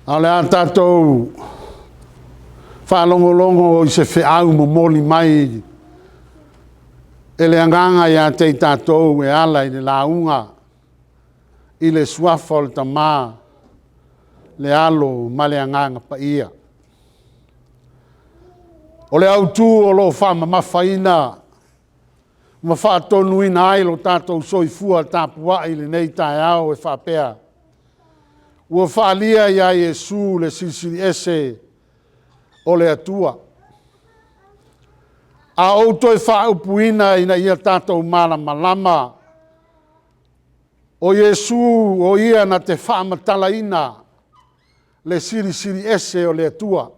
A le a tātou whaalongolongo I se whiau mo moli mai e le anganga ia te tātou e ala I le launga I le suafa o le tamā le alo ma le anganga pa ia. O le autu o lo whama mawhaina ma whaatonu ina ai lo tātou soifua tāpua I le nei tai au e whapea. Ua whaalia ia Iesu le sisiri ese o le atua. A outo e whaupuina ina ia tātou malama o Iesu o ia na te whaamatalaina le siri ese o le atua.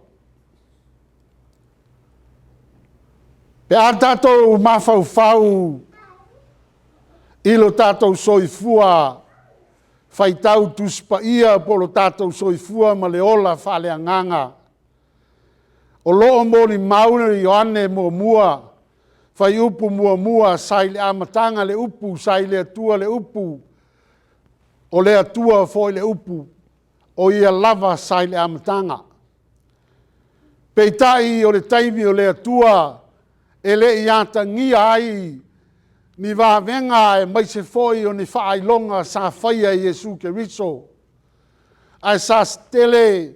Pe a tātou mawhau ilo tātou soifua whaitau tuspa ia polo tātou soifua ma le ola whale anganga. O loo mori mauna I oane mua whai upu mua sai le amatanga le upu sai le atua le upu o le atua foi le upu o ia lava sai le amatanga. Peitai o le taimi o le atua e le iata ngia ai ni venga e mai se foi o ni whaailonga sa whaia Iesu Keriso. Ai sa stele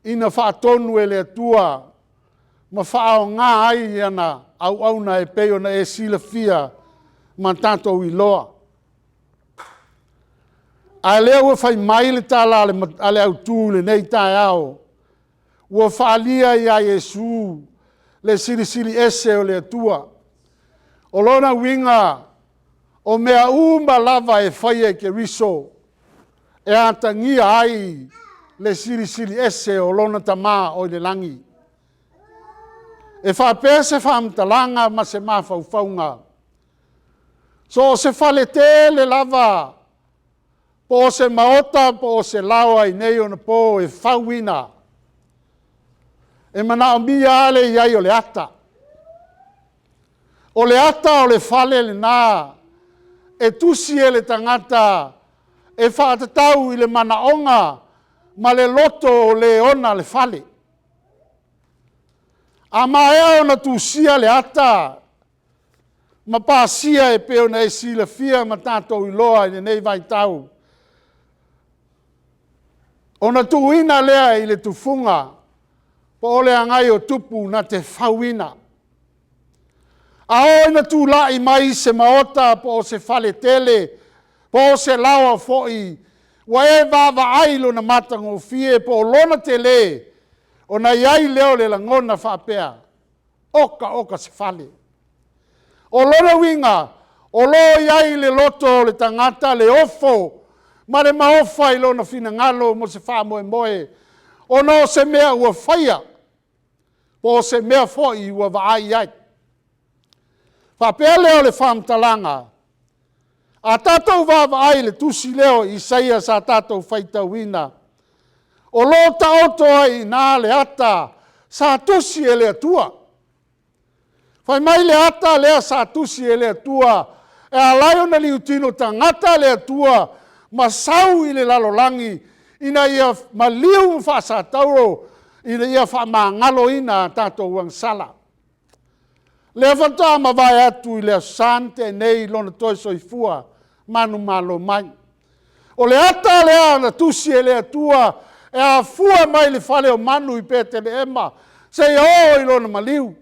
ina whaatonu e le atua ma whaao ngā ai ana au na e peo na e sila fia ma tātou I loa. Ai leo ua whai mai le tala ale au tū le nei tai ao. Ua whaalia ia Iesu le siri ese o le atua. O lona winga o mea uma lava e whaia Keriso e atangia ai le siri ese o lona tamā o le langi. E whapea se whaamtalanga ma se mawhauwhaunga. So se whale te le lava po se maota po se lawa I nei o na po e whauina. E mana o mia ale iai o le ata. O le ata o le whale le nā, e tusi e le tangata, e whaatatau I le manaonga, ma le loto o le ona le whale. A maea o na tusia le ata, ma pāsia e peo na e sila fia ma tātou I loa I nei vai tau. O na tuina lea I le tufunga, po ole angai o tupu na te whauina. A o ina tū lai mai se maota po se whale tele, po se lawa foi, wa e vava ailo na matango fie po lona tele, o na iai leo le langona whapea, oka se whale. O lona winga, o lo iai le loto le tangata le ofo, ma le maofa I lona fina ngalo mo se wha moe, o no se mea ua whaia, po se mea foi ua vaai ai. Whapea leo le whamtalanga. A tātou vaai le tusi leo Isaia sa tātou whaitauina. O lo ta oto ai nā le ata sa tusi e le atua. Whai mai le ata lea sa tusi e le atua. E a laio na liutino tangata le atua ma sau I le lalolangi ina ia maliu whaasa tauro ina ia whamangalo ina tātou wang sala. Le whantaa ma vai atu I le asante nei lona toi soifua manu malo mai. O le ata lea na tusi e le atua e a fua mai le whale o manu I pete le ema se o I lona maliu.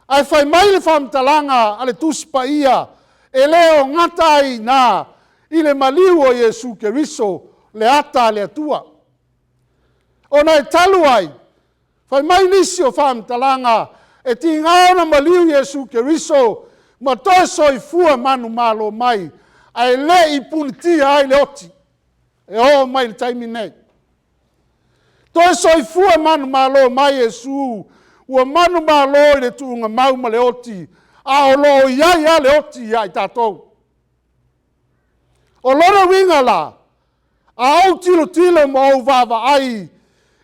Ai whai mai le whamtalanga a le tusi pa ia e leo ngata I nā I le maliu o Iesu Keriso le ata le atua. O na e talu ai, whai mai nisi o whamtalanga e ti ngao na maliu Iesu Keriso ma toi soifua manu malo mai ai le I punitia ai le oti e o mai le taimi nei. Toi soifua manu malo mai Iesu ua manu malo I le tuunga mau ma le oti a o lo iai a le oti ai tātou. O lona winga la, a au tilo mo au vava ai,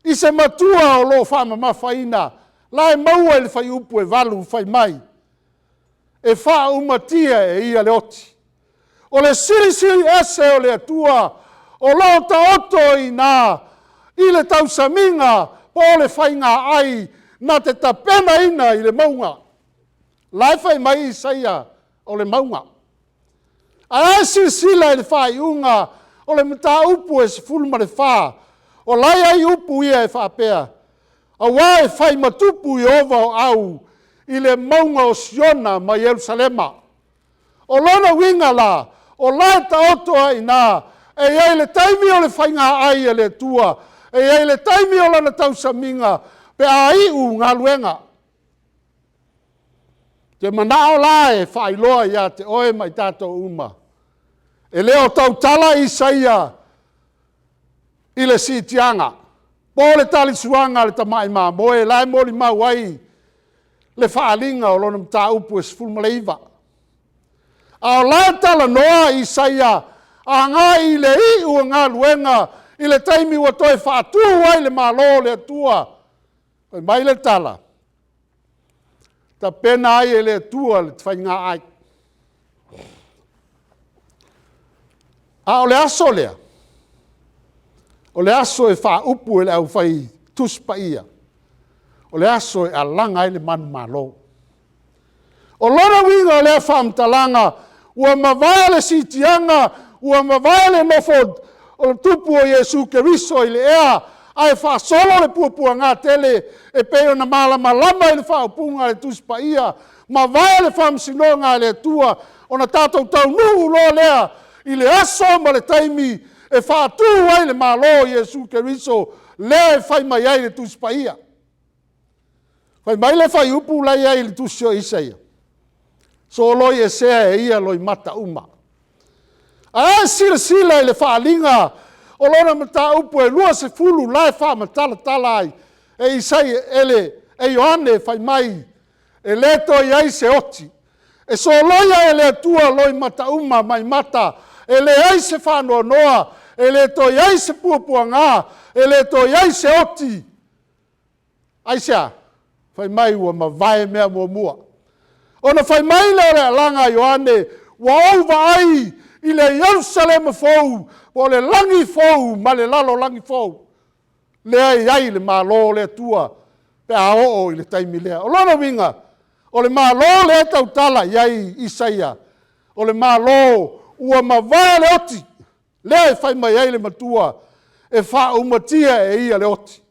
I se matua o lo whama mawhaina, la e maua le whai upu e valu whai mai, e wha umatia e ia le oti. O le siri ese o le atua, o lo ta oto I nā, I le tausaminga po le whainga ai na te tapena ina i le maunga. Lai whai mai Isaia o le maunga. A sila i le whai unga o le mta upu e se fulma le wha. O lai ai upu ia e whapea. A wā e whai matupu i ova o au i le maunga o Siona ma Yerusalema. O lona winga la, o lai ta otoa i nā, e ai le taimi o le whainga ai e le tua, e ai le taimi o lana tausaminga, pe a iu ngā luenga. Te manao la e whailoa ia te oe mai tātou uma. E leo tau tala Isaia i le sitianga. Po le tali suanga le tamai mā moe, lai moli mau ai le whaalinga o lona mta upu e sfulmaleiva. A o la tala noa Isaia, a ngā i le iu ngā luenga, i le taimi ua toi whaatu ai le malo le atua. Pai mai le tala. Ta pena ai e le atua le tawhainga ai. A o le aso lea. O le aso e wha upu e le au whai tuspa ia. O le aso e alanga i le manu malo. O lora winga o le whamtalanga, ua mawai le sitianga, ua mawai le nofo o le tupu o Jesu Keriso i le ea, ai wha solo le puapua ngā tele, e peo na malama lama i le wha upunga le tuspa ia, mawai le whamsinonga i le tua, o na tātou tau nuhu lo lea, i le aso ma le taimi, e whaatu ai le malo Jesu Keriso, lea e whai mai ai le tuspa ia. Whai mai le whai upu lai ai le tusio Isaia. So loi e sea e ia loi mata uma. A sila i le whaalinga, o lona mata upu e lua se fulu lai wha matala tala ai, e Isaia ele, e Ioane whai mai, e leto i ai se oti. E so loia e le atua loi mata uma mai mata, e le ai se whanua noa, e le to i ai se puapua ngā, e le to i ai se oti. Aisea, whai mai ua mawai mea mua mua. Ona whai mai leo le alanga Ioane, wa auwa ai i le Yerusalema fou, o le langi fou, ma le lalo langi fou. Lea i ai le malo le tua, pe a o i le taimi lea. O lona winga, o le malo le tautala i ai Isaia, o le malo ua mawai le oti, lea i whai mai ai le matua, e wha umatia e ia le oti.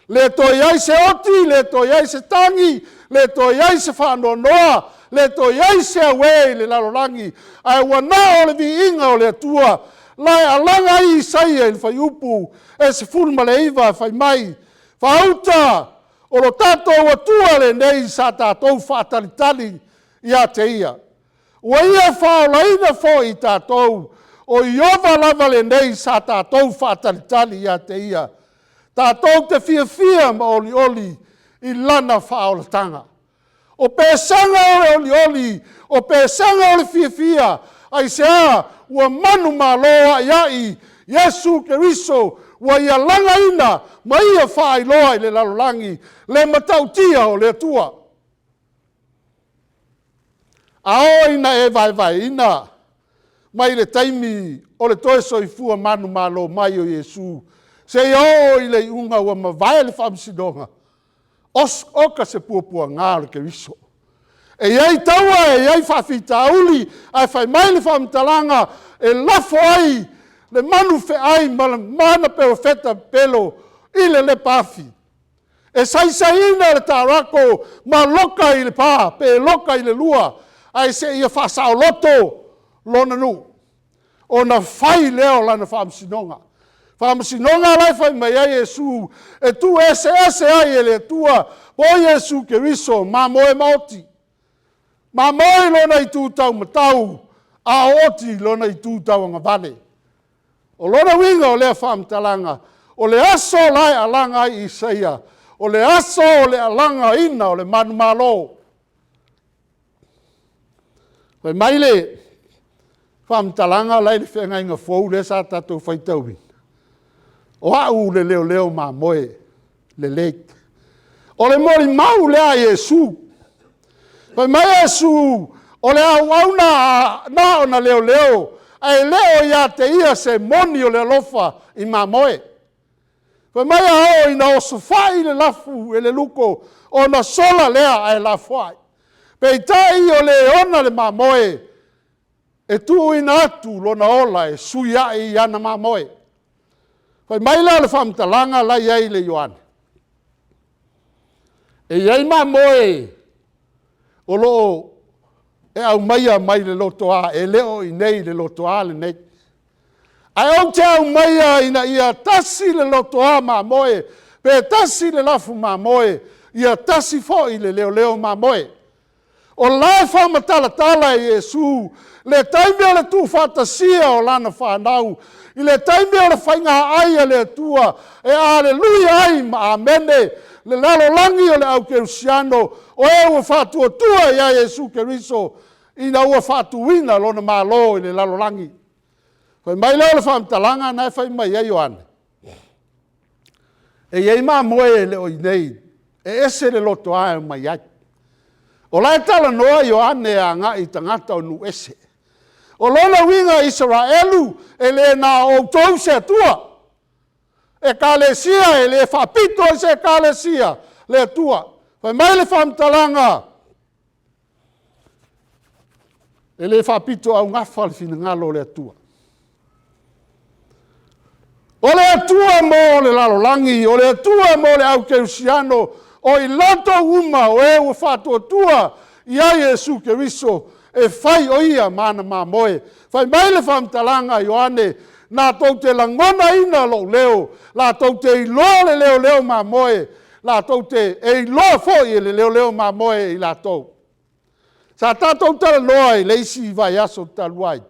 Le to iai se oti, le to iai se tangi, le to iai se whanua noa, le to iai se awei le lalolangi, ai wana o le vi inga o le atua, lai alanga i Isaia il whai upu, e se fulma le iwa whai mai, whauta, o lo tātou atua le nei sa tātou whaatalitali i a te ia. Ua ia whaolaina fo i tātou, o iova lava le nei sa tātou whaatalitali i a te ia. Tātou te fia ma oli i lana whaolatanga. O pēsanga o le oli, o pēsanga o le fia, ai se a, ua manu ma loa i ai, Jesu Keriso, ua ia langa ina, ma ia whaai loa i le lalolangi, le matautia o le atua. Ao ina e vai ina, mai le taimi o le toe soifua manu ma lo mai o Jesu, se o i le unga ua mawai le whamsidonga. Oka se puapua ngā le Keriso. E iei taua, e iei whawhita uli, ai whai mai le whamtalanga, e lafo ai, le manu fe ai, mana perfeta pelo, i le pafi. E saisaina le tarako, ma loka i le pā, pe loka i le lua, ai se ia whasao loto, lona nu. O na whai leo lana whamsinonga. Whamasinonga lai whai mai ai Jesu, e tu ese ai ele tua, po Jesu Keriso, ma moe maoti. Ma moe lona i tūtau matau, a oti lona i tūtau anga vale. O lona winga o lea whamtalanga, o le aso lai alanga i Isaia, o le aso o le alanga ina o le manu malo. Whai mai le whamtalanga lai le whenga inga fōu le sa tātou whaitauwi. O au le leo ma moe le leik. O le mori mau lea Jesu. Pai mai Jesu, o le au na o na leo, ai leo ia te ia se moni o le alofa i ma moe. Koe mai ao ina o sofai le lafu e le luko o na sola lea ai lafu ai. Pe i tai o le ona le mamoe e tu ina atu lona ola e suia i ana mamoe. Koe mai la le whamtalanga la iei le Ioane. E iei mamoe o loo e au maia mai le loto a, e leo i nei le loto a le nei. Ai au te au maia ina ia tasi le loto a mamoe, pe tasi le lafu mamoe, ia tasi fo i le leo leo mamoe. O lai whamatala tala e Iesu, le taimi o le tu whatasia o lana whanau, i le taimi o le whainga aia le tua, e aleluia ai ma amene, le lalo langi o le au kerusiano, o e ua whatua tua ia Iesu Keriso, ina ua whatuina lona malo i le lalo langi. Koe mai leo le whamtalanga nai whai mai ai Ioane. E iei maa moe le o inei, e ese le loto ae mai ai. O lai tala noa Ioane a ngā i tangata o nu ese. O lona winga Israelu e le na o tau se tua. E kalesia e le whapito se kalesia le tua. Koe mai le whamtalanga. E le whapito au ngawha le fina ngalo le tua. O le atua mo le lalolangi, o le atua mo le au kerusiano, o i lato uma o e ua whatua tua, ia Iesu Keriso, e whai o ia mana mamoe. Whai mai le whamtalanga Ioane, nā tau te langona ina lo leo, la tau te iloa le leo leo mamoe, la tau te e iloa foi le leo leo mamoe i la tau. Sa tātou tala loa i leisi vai aso taluai,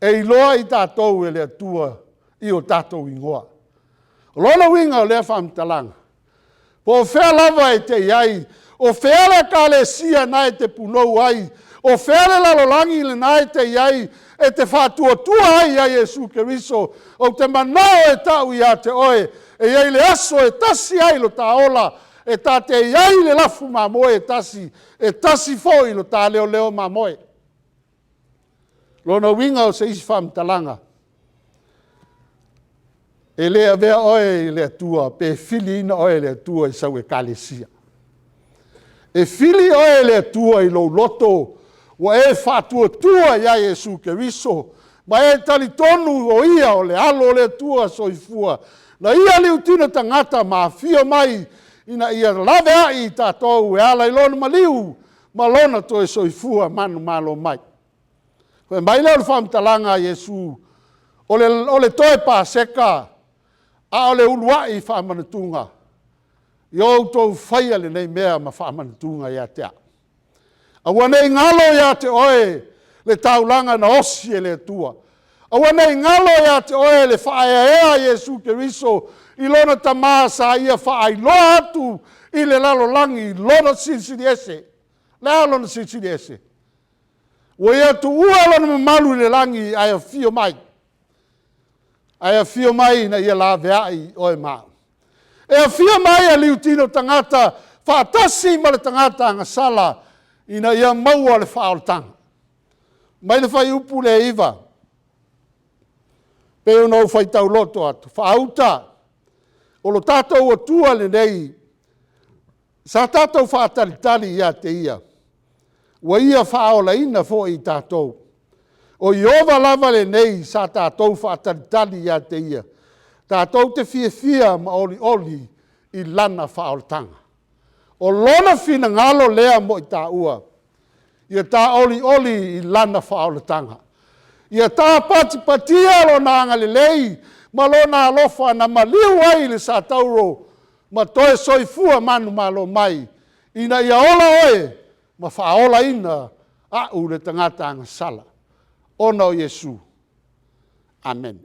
e iloa i tātou e le atua, i o tātou ingoa. Lona winga o lea whamtalanga. Po whea lava e te iai, o whea le kalesia na e te punou ai, o whea le lalolangi le na e te iai, e te whatua tua ai a Iesu Keriso, o te manao e tau i a te oe, e iai le aso e tasi ai lo ta ola, e ta te iai le lafu mamoe e tasi foi lo ta leo leo mamoe. Lona winga o se isi whamtalanga. E lea vea oe le atua, pe fili ina oe le atua i sau e kalesia. E fili oe le atua i lo loto, wa e whatua tua ia Iesu Keriso, ma e tali tonu o ia o le alo le atua soifua. Na ia liu tino tangata ma fio mai, ina ia lave ai tātou e ala i lona maliu, ma lona to e soifua manu malo mai. Koe mai leo le whamtalanga Iesu, o le toe pāseka, a o le uluai whaamanatunga. I o tau whaia le nei mea ma whaamanatunga ia tea. A wane ngalo ia te oe le taulanga na osi e le tua. A wane ngalo ia te oe le whaea ea Iesu Keriso i lona tamasa ia whaai loa atu i le lalolangi lona sinsini ese. Lea lona sinsini ese. Wa ia tu ua lona mamalu le langi ai a fio mai. Ai a fio mai na ia la veai o e maa. E a fio mai a liu tino tangata, whaatasi ma le tangata anga sala, ina ia maua le whaoltanga. Mai le whai upu le iwa. Peo nou whai tau loto atu. Whaauta, o lo tātou o tua le nei, sa tātou whaatalitali ia te ia. Wa ia whaola ina fo i tātou. O iova lava le nei sa tātou whaatalitali ia te ia. Tātou te fia ma oli i lana whaoltanga. O lona fina ngalo lea mo i tā ua. Ia tā oli i lana whaoltanga. Ia tā patia lo na anga le lei, ma lo na alofa na maliu ai le sa tauro, ma toe soifua manu malo mai. Ina ia ola oe, ma whaola ina a u le tangata anga sala. Ono Iesu. Amen.